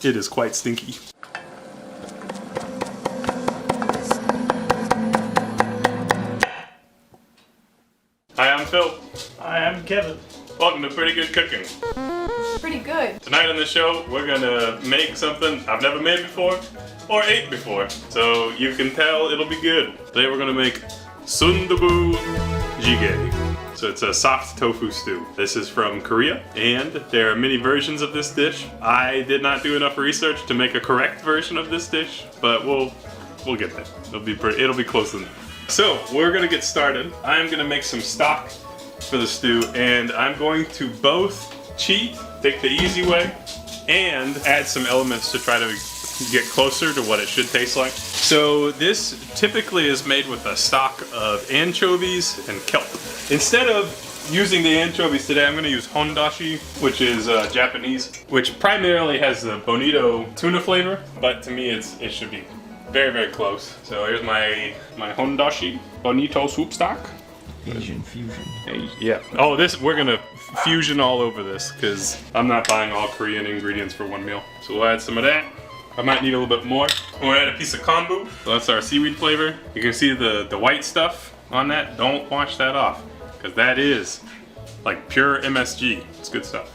it is quite stinky. Hi, I'm Phil. Hi, I'm Kevin. Welcome to Pretty Good Cooking. Pretty good. Tonight on the show, we're gonna make something I've never made before or ate before, so you can tell it'll be good. Today we're gonna make Sundubu Jjigae. So it's a soft tofu stew. This is from Korea, and there are many versions of this dish. I did not do enough research to make a correct version of this dish, but we'll get there. It'll be close enough. So we're gonna get started. I'm gonna make some stock for the stew, and I'm going to both cheat, take the easy way, and add some elements to try to get closer to what it should taste like. So this typically is made with a stock of anchovies and kelp. Instead of using the anchovies today, I'm going to use Hondashi, which is Japanese, which primarily has the bonito tuna flavor, but to me it should be very, very close. So here's my Hondashi bonito soup stock. Asian fusion. Yeah. Oh, we're gonna fusion all over this because I'm not buying all Korean ingredients for one meal. So we'll add some of that. I might need a little bit more. We'll add a piece of Konbu. So that's our seaweed flavor. You can see the white stuff on that. Don't wash that off because that is like pure MSG. It's good stuff.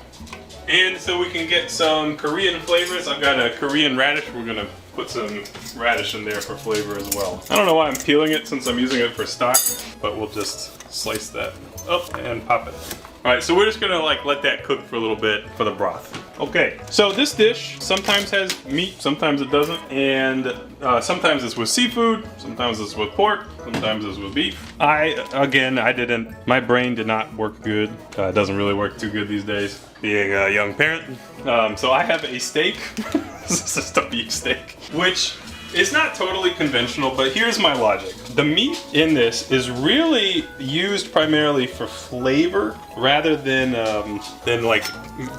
And so we can get some Korean flavors. I've got a Korean radish. We're gonna put some radish in there for flavor as well. I don't know why I'm peeling it since I'm using it for stock, but we'll just slice that up and pop it. All right, so we're just gonna let that cook for a little bit for the broth. Okay, so this dish sometimes has meat, sometimes it doesn't, and sometimes it's with seafood, sometimes it's with pork, sometimes it's with beef. My brain did not work good. It doesn't really work too good these days, being a young parent. So I have a steak. This is just a beef steak, which is not totally conventional, but here's my logic. The meat in this is really used primarily for flavor rather than like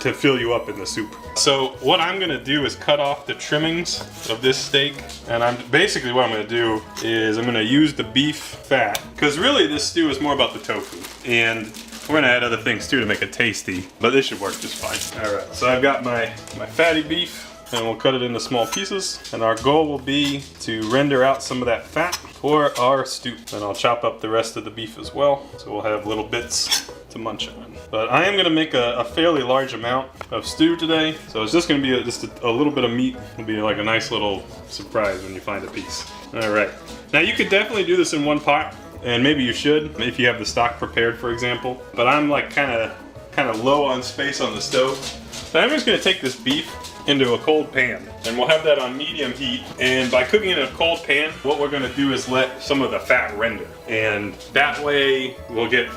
to fill you up in the soup. So what I'm gonna do is cut off the trimmings of this steak, and basically what I'm gonna do is I'm gonna use the beef fat, because really this stew is more about the tofu, and we're gonna add other things too to make it tasty, but this should work just fine. All right, so I've got my fatty beef, and we'll cut it into small pieces, and our goal will be to render out some of that fat for our stew. And I'll chop up the rest of the beef as well, so we'll have little bits to munch on. But I am gonna make a fairly large amount of stew today, so it's just gonna be just a little bit of meat. It'll be like a nice little surprise when you find a piece. All right, now you could definitely do this in one pot, and maybe you should if you have the stock prepared, for example. But I'm like kind of low on space on the stove, so I'm just gonna take this beef into a cold pan, and we'll have that on medium heat. And by cooking it in a cold pan, what we're gonna do is let some of the fat render, and that way we'll get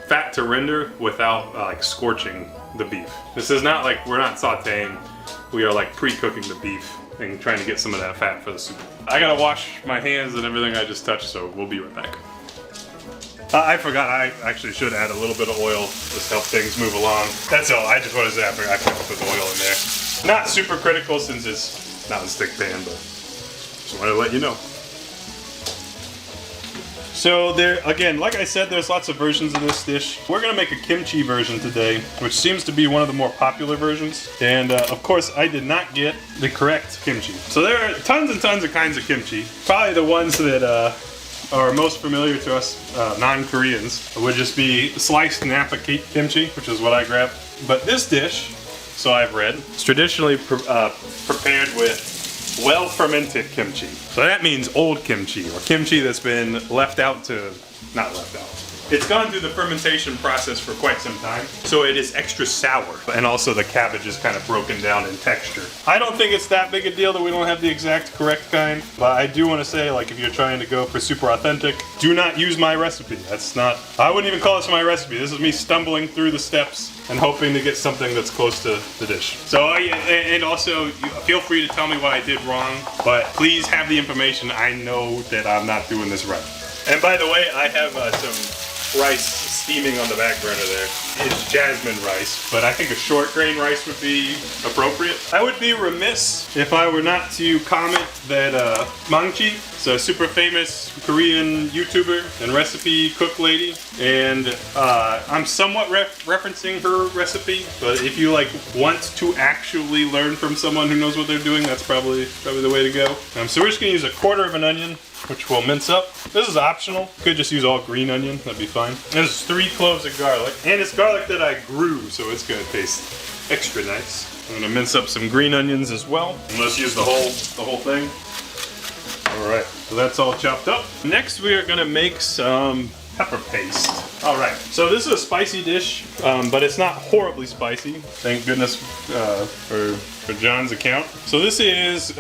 fat to render without like scorching the beef. This is not like we're not sauteing, we are like pre-cooking the beef and trying to get some of that fat for the soup. I gotta wash my hands and everything I just touched, so we'll be right back. I forgot, I actually should add a little bit of oil just to help things move along. That's all, I just wanted to say I forgot to put the oil in there. Not super critical since it's not a stick pan, but just wanted to let you know. So there, again, like I said, there's lots of versions of this dish. We're gonna make a kimchi version today, which seems to be one of the more popular versions. And of course, I did not get the correct kimchi. So there are tons and tons of kinds of kimchi. Probably the ones that are most familiar to us non-Koreans would just be sliced Napa kimchi, which is what I grabbed. But this dish, so I've read, it's traditionally prepared with well-fermented kimchi. So that means old kimchi, or kimchi that's been not left out. It's gone through the fermentation process for quite some time, so it is extra sour. And also the cabbage is kind of broken down in texture. I don't think it's that big a deal that we don't have the exact correct kind, but I do want to say, like, if you're trying to go for super authentic, do not use my recipe. That's not, I wouldn't even call this my recipe. This is me stumbling through the steps and hoping to get something that's close to the dish. So, and also, feel free to tell me what I did wrong, but please have the information. I know that I'm not doing this right. And by the way, I have some rice steaming on the back burner there. is jasmine rice, but I think a short grain rice would be appropriate. I would be remiss if I were not to comment that Mangchi is a super famous Korean YouTuber and recipe cook lady, and I'm somewhat referencing her recipe, but if you like want to actually learn from someone who knows what they're doing, that's probably the way to go. So we're just gonna use a quarter of an onion, which we'll mince up. This is optional. Could just use all green onion, that'd be fine. This is 3 cloves of garlic, and it's garlic that I grew, so it's gonna taste extra nice. I'm gonna mince up some green onions as well. And let's use the whole thing. All right, so that's all chopped up. Next, we are gonna make some pepper paste. All right, so this is a spicy dish, but it's not horribly spicy. Thank goodness for John's account. So this is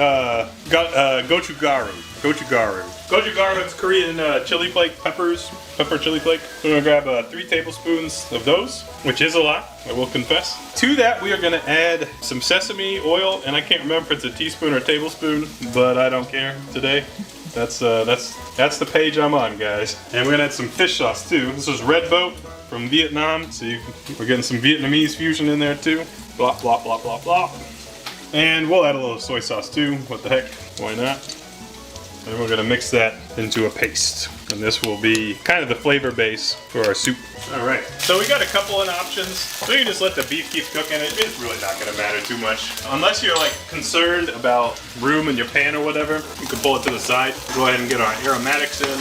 Gochugaru. Gochugaru, it's Korean chili flake peppers, pepper chili flake. So we're gonna grab 3 tablespoons of those, which is a lot, I will confess. To that, we are gonna add some sesame oil, and I can't remember if it's a teaspoon or a tablespoon, but I don't care today. That's the page I'm on, guys. And we're gonna add some fish sauce too. This is Red Boat from Vietnam, so we're getting some Vietnamese fusion in there too. Blah, blah, blah, blah, blah. And we'll add a little soy sauce too. What the heck? Why not? And we're gonna mix that into a paste. And this will be kind of the flavor base for our soup. All right, so we got a couple of options. So you can just let the beef keep cooking. It's really not gonna matter too much. Unless you're like concerned about room in your pan or whatever, you can pull it to the side. Go ahead and get our aromatics in.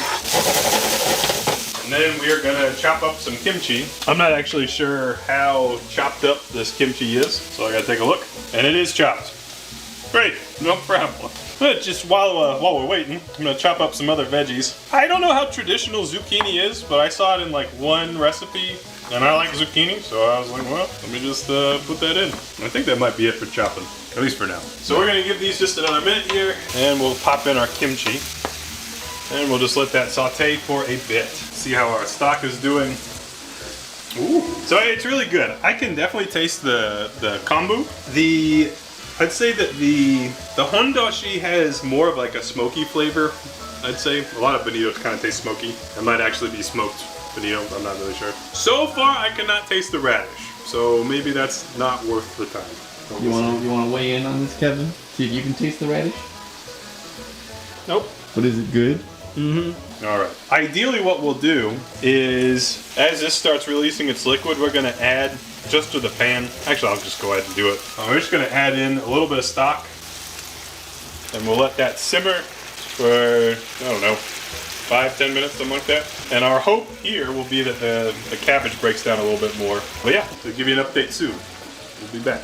And then we are gonna chop up some kimchi. I'm not actually sure how chopped up this kimchi is, so I gotta take a look. And it is chopped. Great, no problem. But just while we're waiting, I'm gonna chop up some other veggies. I don't know how traditional zucchini is, but I saw it in like one recipe, and I like zucchini, so I was like, well, let me just put that in. I think that might be it for chopping, at least for now. So we're gonna give these just another minute here, and we'll pop in our kimchi. And we'll just let that saute for a bit. See how our stock is doing. Ooh. So it's really good. I can definitely taste the Konbu. I'd say that the Hondashi has more of like a smoky flavor, I'd say. A lot of bonitos kind of taste smoky. It might actually be smoked bonito, I'm not really sure. So far, I cannot taste the radish, so maybe that's not worth the time. You wanna weigh in on this, Kevin? See if you can taste the radish? Nope. But is it good? Mm-hmm. All right. Ideally, what we'll do is, as this starts releasing its liquid, we're gonna add just to the pan. Actually, I'll just go ahead and do it. We're just gonna add in a little bit of stock, and we'll let that simmer for, I don't know, 5-10 minutes, something like that. And our hope here will be that the cabbage breaks down a little bit more. But yeah, we'll give you an update soon. We'll be back.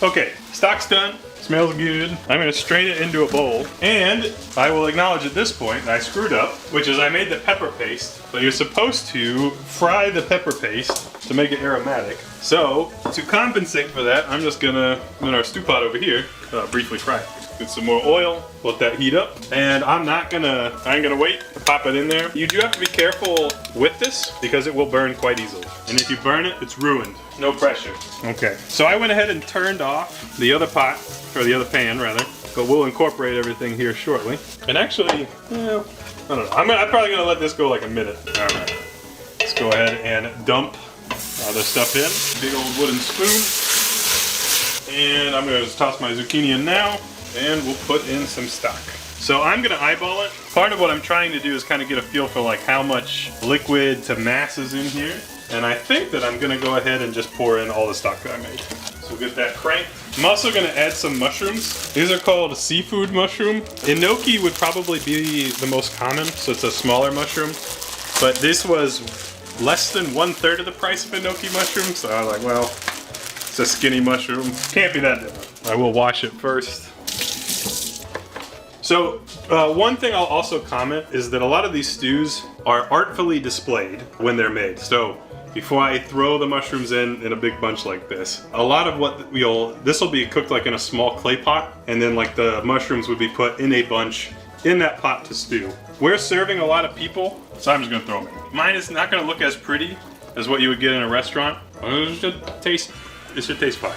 Okay, stock's done. Smells good. I'm gonna strain it into a bowl, and I will acknowledge at this point I screwed up, which is I made the pepper paste, but you're supposed to fry the pepper paste to make it aromatic. So to compensate for that, I'm just gonna, in our stew pot over here, briefly fry it. Get some more oil, let that heat up, and I ain't gonna wait to pop it in there. You do have to be careful with this because it will burn quite easily. And if you burn it, it's ruined. No pressure. Okay, so I went ahead and turned off the other pot, or the other pan rather, but we'll incorporate everything here shortly. And actually, I don't know, I'm probably gonna let this go like a minute. All right, let's go ahead and dump all this stuff in. Big old wooden spoon. And I'm gonna just toss my zucchini in now, and we'll put in some stock. So I'm gonna eyeball it. Part of what I'm trying to do is kind of get a feel for like how much liquid to mass is in here. And I think that I'm gonna go ahead and just pour in all the stock that I made. So we'll get that cranked. I'm also gonna add some mushrooms. These are called seafood mushroom. Enoki would probably be the most common, so it's a smaller mushroom. But this was less than 1/3 of the price of Enoki mushroom, so I was like, well, it's a skinny mushroom. Can't be that different. I will wash it first. So one thing I'll also comment is that a lot of these stews are artfully displayed when they're made. So before I throw the mushrooms in a big bunch like this, a lot of what this will be cooked like in a small clay pot, and then like the mushrooms would be put in a bunch in that pot to stew. We're serving a lot of people, so I'm just gonna throw them in. Mine is not gonna look as pretty as what you would get in a restaurant. It should taste fine.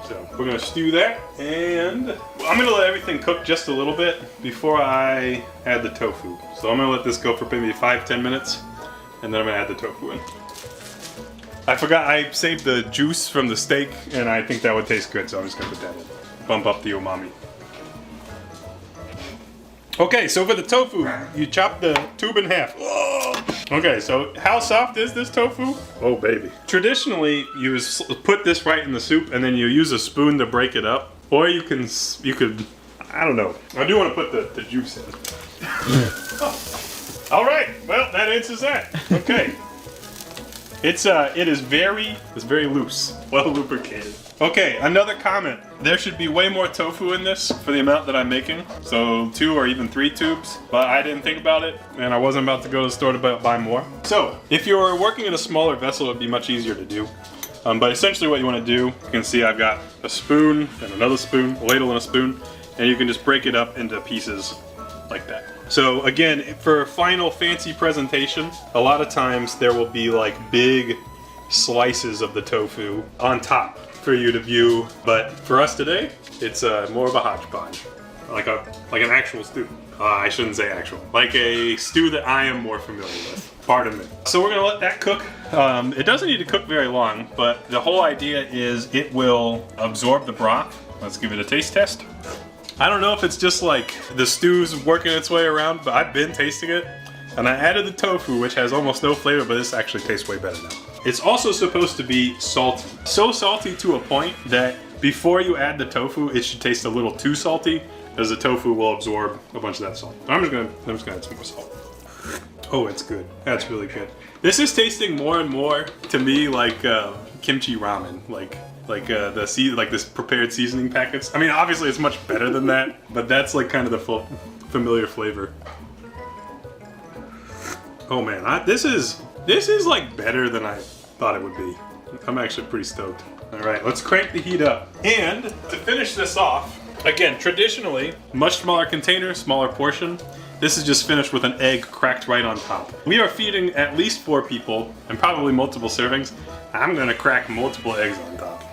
So we're gonna stew that, and I'm gonna let everything cook just a little bit before I add the tofu. So I'm gonna let this go for maybe 5-10 minutes, and then I'm gonna add the tofu in. I forgot I saved the juice from the steak, and I think that would taste good, so I'm just gonna put that in. Bump up the umami. Okay, so for the tofu, you chop the tube in half. Whoa. Okay, so how soft is this tofu? Oh baby. Traditionally, you put this right in the soup, and then you use a spoon to break it up, or you could, I don't know. I do want to put the juice in. All right, well that answers that. Okay. It is very loose, well lubricated. Okay, another comment. There should be way more tofu in this for the amount that I'm making. So 2 or even 3 tubes, but I didn't think about it and I wasn't about to go to the store to buy more. So if you're working in a smaller vessel, it'd be much easier to do. But essentially what you want to do, you can see I've got a spoon and another spoon, a ladle and a spoon, and you can just break it up into pieces like that. So again, for final fancy presentation, a lot of times there will be like big slices of the tofu on top for you to view, but for us today, it's more of a hodgepodge, like an actual stew. I shouldn't say actual, like a stew that I am more familiar with. Pardon me. So we're gonna let that cook. It doesn't need to cook very long, but the whole idea is it will absorb the broth. Let's give it a taste test. I don't know if it's just like the stew's working its way around, but I've been tasting it. And I added the tofu, which has almost no flavor, but this actually tastes way better now. It's also supposed to be salty. So salty to a point that before you add the tofu, it should taste a little too salty, as the tofu will absorb a bunch of that salt. I'm just gonna add some more salt. Oh, it's good. That's really good. This is tasting more and more to me like kimchi ramen, like this prepared seasoning packets. I mean, obviously it's much better than that, but that's like kind of the familiar flavor. Oh man, this is like better than I thought it would be. I'm actually pretty stoked. All right, let's crank the heat up. And to finish this off, again, traditionally, much smaller container, smaller portion. This is just finished with an egg cracked right on top. We are feeding at least 4 people and probably multiple servings. I'm gonna crack multiple eggs on top.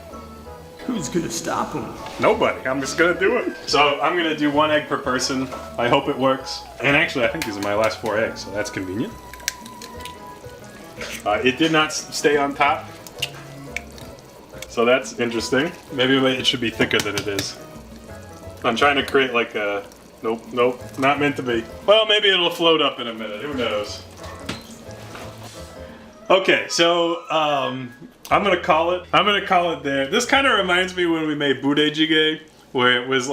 Who's gonna stop him? Nobody. I'm just gonna do it. So I'm gonna do 1 egg per person. I hope it works. And actually, I think these are my last 4 eggs, so that's convenient. It did not stay on top, so that's interesting. Maybe it should be thicker than it is. I'm trying to create like a... Nope, not meant to be. Well, maybe it'll float up in a minute. Who knows? Okay, so I'm gonna call it there. This kind of reminds me when we made Jjigae, where it was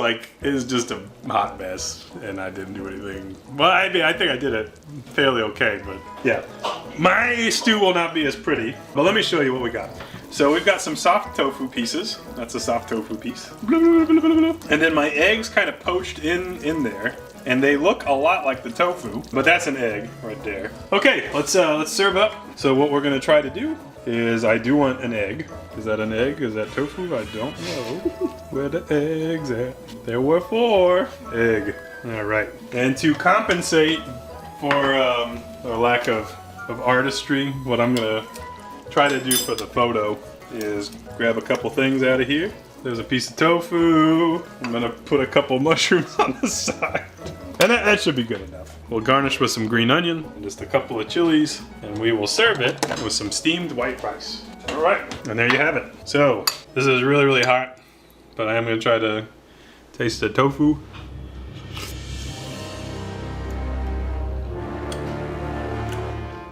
just a hot mess and I didn't do anything. Well, I mean, I think I did it fairly okay, but yeah. My stew will not be as pretty, but let me show you what we got. So we've got some soft tofu pieces. That's a soft tofu piece. And then my eggs kind of poached in there. And they look a lot like the tofu, but that's an egg right there. Okay, let's serve up. So what we're gonna try to do is I do want an egg. Is that an egg? Is that tofu? I don't know. Where the eggs at? There were 4. Egg. All right. And to compensate for a lack of artistry, what I'm gonna try to do for the photo is grab a couple things out of here. There's a piece of tofu. I'm gonna put a couple mushrooms on the side. And that should be good enough. We'll garnish with some green onion and just a couple of chilies, and we will serve it with some steamed white rice. All right, and there you have it. So this is really, really hot, but I am gonna try to taste the tofu.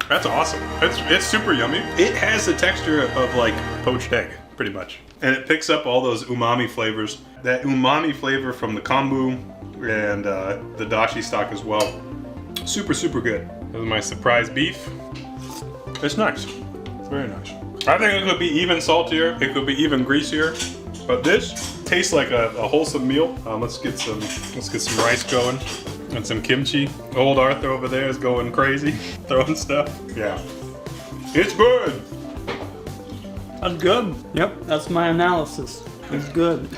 That's awesome. It's super yummy. It has the texture of like poached egg, pretty much. And it picks up all those umami flavors. That umami flavor from the Konbu and the dashi stock as well. Super, super good. This is my surprise beef. It's nice. It's very nice. I think it could be even saltier. It could be even greasier. But this tastes like a wholesome meal. Let's get some rice going. And some kimchi. Old Arthur over there is going crazy, throwing stuff. Yeah. It's good. That's good. Yep, that's my analysis. It's good.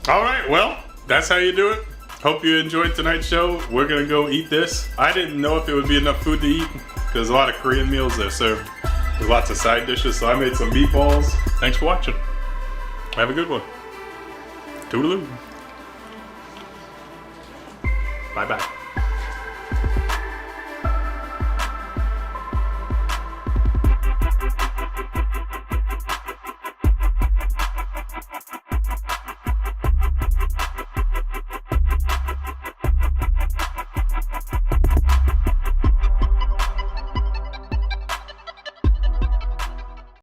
All right, well, that's how you do it. Hope you enjoyed tonight's show. We're gonna go eat this. I didn't know if it would be enough food to eat. There's a lot of Korean meals that are served with lots of side dishes, so I made some meatballs. Thanks for watching. Have a good one. Toodaloo. Bye-bye.